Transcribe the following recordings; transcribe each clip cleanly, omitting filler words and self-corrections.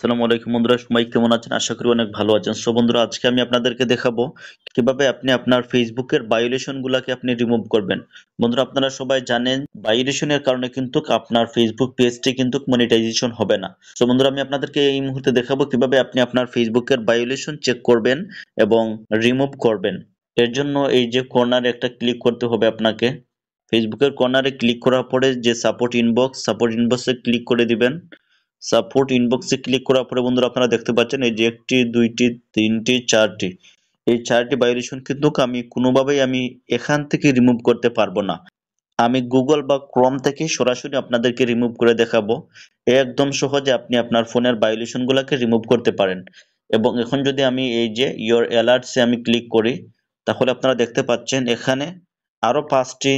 আসসালামু আলাইকুম বন্ধুরা, সবাই কেমন আছেন? আশা করি অনেক ভালো আছেন। সো বন্ধুরা, আজকে আমি আপনাদেরকে দেখাবো কিভাবে আপনি আপনার ফেসবুকের ভায়োলেশন গুলাকে আপনি রিমুভ করবেন। বন্ধুরা, আপনারা সবাই জানেন ভায়োলেশনের কারণে কিন্তু আপনার ফেসবুক পেজটি কিন্তু মনিটাইজেশন হবে না। সো বন্ধুরা, আমি আপনাদেরকে এই মুহূর্তে দেখাবো কিভাবে আপনি আপনার ফেসবুকের ভায়োলেশন চেক করবেন এবং রিমুভ করবেন। এর জন্য এই যে কর্নারে একটা ক্লিক করতে হবে আপনাকে। ফেসবুকের কর্নারে ক্লিক করার পরে যে সাপোর্ট ইনবক্সে ক্লিক করে দিবেন। সাপোর্ট ইনবক্সে ক্লিক করার পরে বন্ধুরা আপনারা দেখতে পাচ্ছেন এই যে 1টি 2টি 3টি 4টি, এই 4টি ভায়োলেশন কিন্তু আমি কোনোভাবেই এখান থেকে রিমুভ করতে পারবো না। আমি গুগল বা ক্রোম থেকে সরাসরি আপনাদেরকে রিমুভ করে দেখাবো। একদম সহজে আপনি আপনার ফোনের ভায়োলেশন গুলাকে রিমুভ করতে পারেন। এবং এখন যদি আমি এই যে ইয়োর অ্যালার্টসে আমি ক্লিক করি, তাহলে আপনারা দেখতে পাচ্ছেন এখানে আরো 5টি,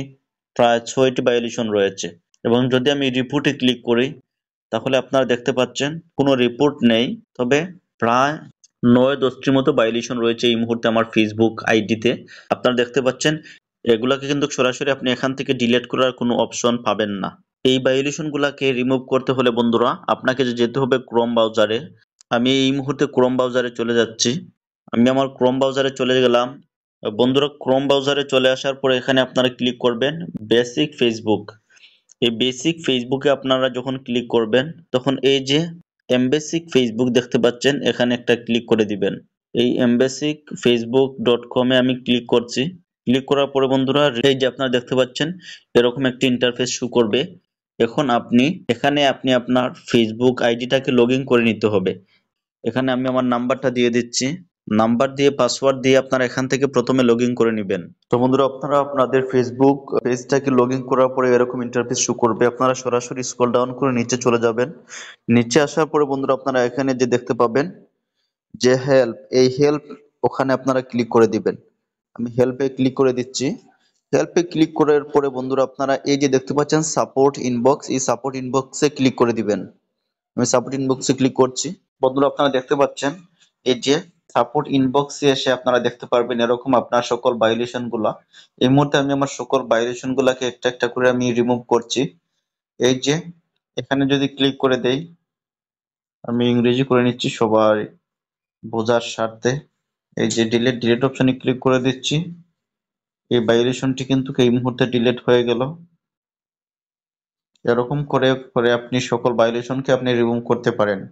প্রায় 6টি ভায়োলেশন রয়েছে। এবং যদি আমি রিপোর্টে ক্লিক করি, তাহলে আপনারা দেখতে পাচ্ছেন কোনো রিপোর্ট নেই, তবে প্রায় 9-10টির মতো ভায়োলেশন রয়েছে এই মুহূর্তে আমার ফেসবুক আইডিতে। আপনারা দেখতে পাচ্ছেন এগুলাকে কিন্তু সরাসরি আপনি এখান থেকে ডিলিট করার কোনো অপশন পাবেন না। এই ভায়োলেশন গুলাকে রিমুভ করতে হলে বন্ধুরা আপনাকে যেতে হবে ক্রোম ব্রাউজারে। আমি এই মুহূর্তে ক্রোম ব্রাউজারে চলে যাচ্ছি। আমি আমার ক্রোম ব্রাউজারে চলে গেলাম। বন্ধুরা, ক্রোম ব্রাউজারে চলে আসার পরে এখানে আপনারা ক্লিক করবেন বেসিক ফেসবুক। এই বেসিক ফেসবুকে আপনারা যখন ক্লিক করবেন, তখন এই যে এমবেসিক ফেসবুক দেখতে পাচ্ছেন, এখানে একটা ক্লিক করে দিবেন। এই এমবেসিক facebook.com এ আমি ক্লিক করছি। ক্লিক করার পরে বন্ধুরা এই যে আপনারা দেখতে পাচ্ছেন এরকম একটি ইন্টারফেস শো করবে। এখন এখানে আপনি আপনার ফেসবুক আইডিটাকে লগ ইন করে নিতে হবে। এখানে আমি আমার নাম্বারটা দিয়ে দিচ্ছি। নাম্বার দিয়ে পাসওয়ার্ড দিয়ে আপনারা এখান থেকে প্রথমে লগ ইন করে নেবেন। তো বন্ধুরা, আপনারা আপনাদের ফেসবুক পেজটাকে লগ ইন করার পরে এরকম ইন্টারফেস শো করবে। আপনারা সরাসরি স্ক্রল ডাউন করে নিচে চলে যাবেন। নিচে আসার পরে বন্ধুরা আপনারা এখানে যে দেখতে পাবেন যে হেল্প, এই হেল্প ওখানে আপনারা ক্লিক করে দিবেন। আমি হেল্পে ক্লিক করে দিচ্ছি। হেল্পে ক্লিক করার পরে বন্ধুরা আপনারা এই যে দেখতে পাচ্ছেন সাপোর্ট ইনবক্স, এই সাপোর্ট ইনবক্সে ক্লিক করে দিবেন। আমি সাপোর্ট ইনবক্সে ক্লিক করছি। বন্ধুরা আপনারা দেখতে পাচ্ছেন এই যে সাপোর্ট ইনবক্সে এসে আপনারা দেখতে পারবেন এরকম আপনার সকল ভায়োলেশন গুলা। এই মুহূর্তে আমি আমার সকল ভায়োলেশন গুলাকে একটা একটা করে আমি রিমুভ করছি। এই যে এখানে যদি ক্লিক করে দেই, আমি ইংরেজি করে নিচ্ছি সবার বোঝার স্বার্থে। এই যে ডিলিট অপশনে ক্লিক করে দিচ্ছি। এই ভায়োলেশনটি কিন্তু এই মুহূর্তে ডিলিট হয়ে গেল। এরকম করে করে আপনি সকল ভায়োলেশনকে আপনি রিমুভ করতে পারেন।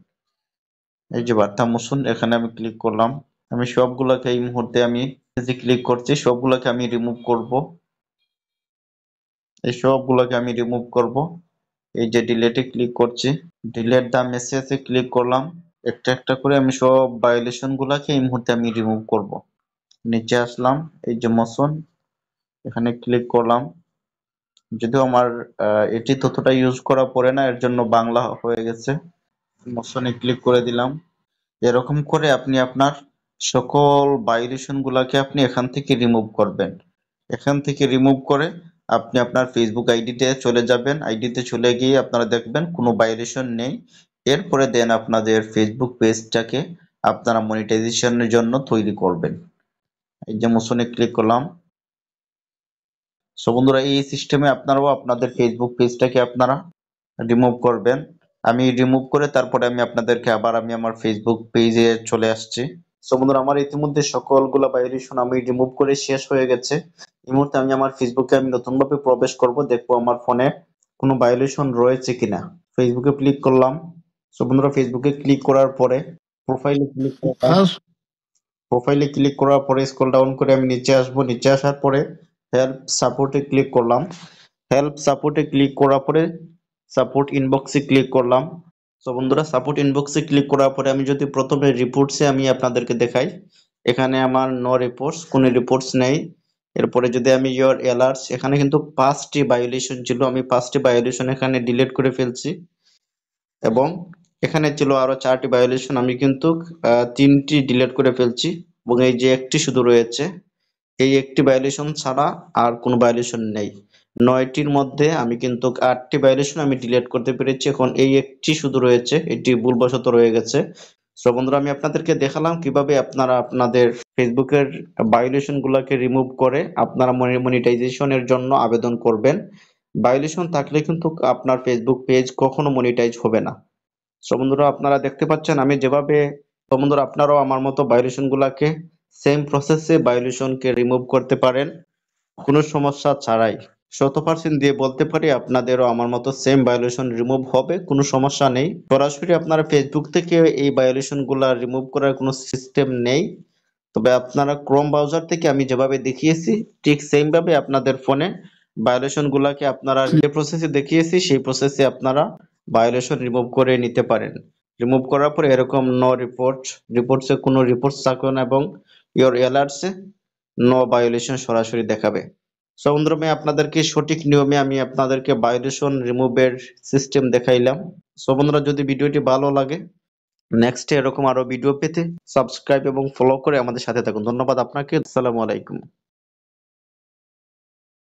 এই যে বার্তা মোশন, এখানে আমি ক্লিক করলাম। আমি সবগুলোকে এই মুহূর্তে আমি যে ক্লিক করছি সবগুলোকে আমি রিমুভ করব। এই সবগুলোকে আমি রিমুভ করব। এই যে ডিলেটে ক্লিক করছি, ডিলেট দ্য মেসেজে ক্লিক করলাম। একটা একটা করে আমি সব ভায়োলেশন গুলাকে এই মুহূর্তে আমি রিমুভ করব। নিচে আসলাম, এই যে মোশন, এখানে ক্লিক করলাম। যদিও আমার এটি ততটা ইউজ করা পড়ে না, এর জন্য বাংলা হয়ে গেছে। মোশনে ক্লিক করে দিলাম। এরকম করে আপনি আপনার সকল ভায়োলেশন গুলাকে আপনি এখান থেকে রিমুভ করবেন। এখান থেকে রিমুভ করে আপনি আপনার ফেসবুক আইডিতে চলে যাবেন। আইডিতে চলে গিয়ে আপনারা দেখবেন কোনো ভায়োলেশন নেই। এরপরে দেন আপনাদের ফেসবুক পেজটাকে আপনারা মনিটাইজেশনের জন্য তৈরি করবেন। এই যে মোশনে ক্লিক করলাম। সো বন্ধুরা, এই সিস্টেমে আপনারাও আপনাদের ফেসবুক পেজটাকে আপনারা রিমুভ করবেন। আমি রিমুভ করে তারপরে আমি আপনাদেরকে আবার আমি আমার ফেসবুক পেজে চলে আসছি। সো বন্ধুরা, আমার ইতিমধ্যে সকলগুলা ভায়োলেশন আমি রিমুভ করে শেষ হয়ে গেছে। এই মুহূর্তে আমি আমার ফেসবুকে আমি নতুন ভাবে প্রবেশ করব, দেখবো আমার ফোনে কোনো ভায়োলেশন রয়েছে কিনা। ফেসবুকে ক্লিক করলাম। সো বন্ধুরা, ফেসবুকে ক্লিক করার পরে প্রোফাইলে ক্লিক করলাম। প্রোফাইলে ক্লিক করার পরে স্ক্রল ডাউন করে আমি নিচে আসবো। নিচে আসার পরে হেল্প সাপোর্টে ক্লিক করলাম। হেল্প সাপোর্টে ক্লিক করার পরে সাপোর্ট ইনবক্সে ক্লিক করলাম। তো বন্ধুরা, সাপোর্ট ইনবক্সে ক্লিক করার পরে আমি যদি প্রথমে রিপোর্টসে আমি আপনাদেরকে দেখাই, এখানে আমার নো রিপোর্টস, কোনো রিপোর্টস নেই। এরপরে যদি আমি ইয়োর অ্যালার্টস, এখানে কিন্তু 5টি ভায়োলেশন ছিল, আমি 5টি ভায়োলেশন এখানে ডিলিট করে ফেলছি। এবং এখানে ছিল আরো 4টি ভায়োলেশন, আমি কিন্তু 3টি ডিলিট করে ফেলছি। এবং এই যে একটি শুধু রয়েছে, এই একটি ভায়োলেশন ছাড়া আর কোনো ভায়োলেশন নেই। 9টির মধ্যে আমি কিন্তু 8টি ভায়োলেশন আমি ডিলিট করতে পেরেছি। এখন এই একটি শুধু রয়েছে, এটি ভুলবশত রয়ে গেছে। সো বন্ধুরা, আমি আপনাদেরকে দেখালাম কিভাবে আপনারা আপনাদের ফেসবুকের ভায়োলেশন গুলাকে রিমুভ করে আপনারা মনিটাইজেশনের জন্য আবেদন করবেন। ভায়োলেশন থাকলে কিন্তু আপনার ফেসবুক পেজ কখনো মনিটাইজ হবে না। সো বন্ধুরা আপনারা দেখতে পাচ্ছেন আমি যেভাবে, তো বন্ধুরা আপনারাও আমার মতো ভায়োলেশন গুলাকে সেম প্রসেসে ভায়োলেশনকে রিমুভ করতে পারেন কোনো সমস্যা ছাড়াই। 100% দিয়ে বলতে পারি আপনাদেরও আমার মতো সেম ভায়োলেশন রিমুভ হবে, কোনো সমস্যা নেই। সরাসরি আপনারা ফেসবুক থেকে এই ভায়োলেশন গুলা রিমুভ করার কোনো সিস্টেম নেই, তবে আপনারা ক্রোম ব্রাউজার থেকে আমি যেভাবে দেখিয়েছি ঠিক সেম ভাবে আপনাদের ফোনে ভায়োলেশন গুলাকে আপনারা যে প্রসেসে দেখিয়েছি সেই প্রসেসে আপনারা ভায়োলেশন রিমুভ করে নিতে পারেন। রিমুভ করার পর এরকম নো রিপোর্ট, রিপোর্টসে কোনো রিপোর্টস থাকবে না এবং ইওর অ্যালার্টসে নো ভায়োলেশন সরাসরি দেখাবে। সো বন্ধুরা আমি আপনাদেরকে সঠিক নিয়মে আমি আপনাদেরকে ভায়োলেশন রিমুভের সিস্টেম দেখাইলাম। সো বন্ধুরা যদি ভিডিওটি ভালো লাগে নেক্সট এরকম আরো ভিডিও পেতে সাবস্ক্রাইব এবং ফলো করে আমাদের সাথে থাকুন। ধন্যবাদ আপনাকে। আসসালামু আলাইকুম।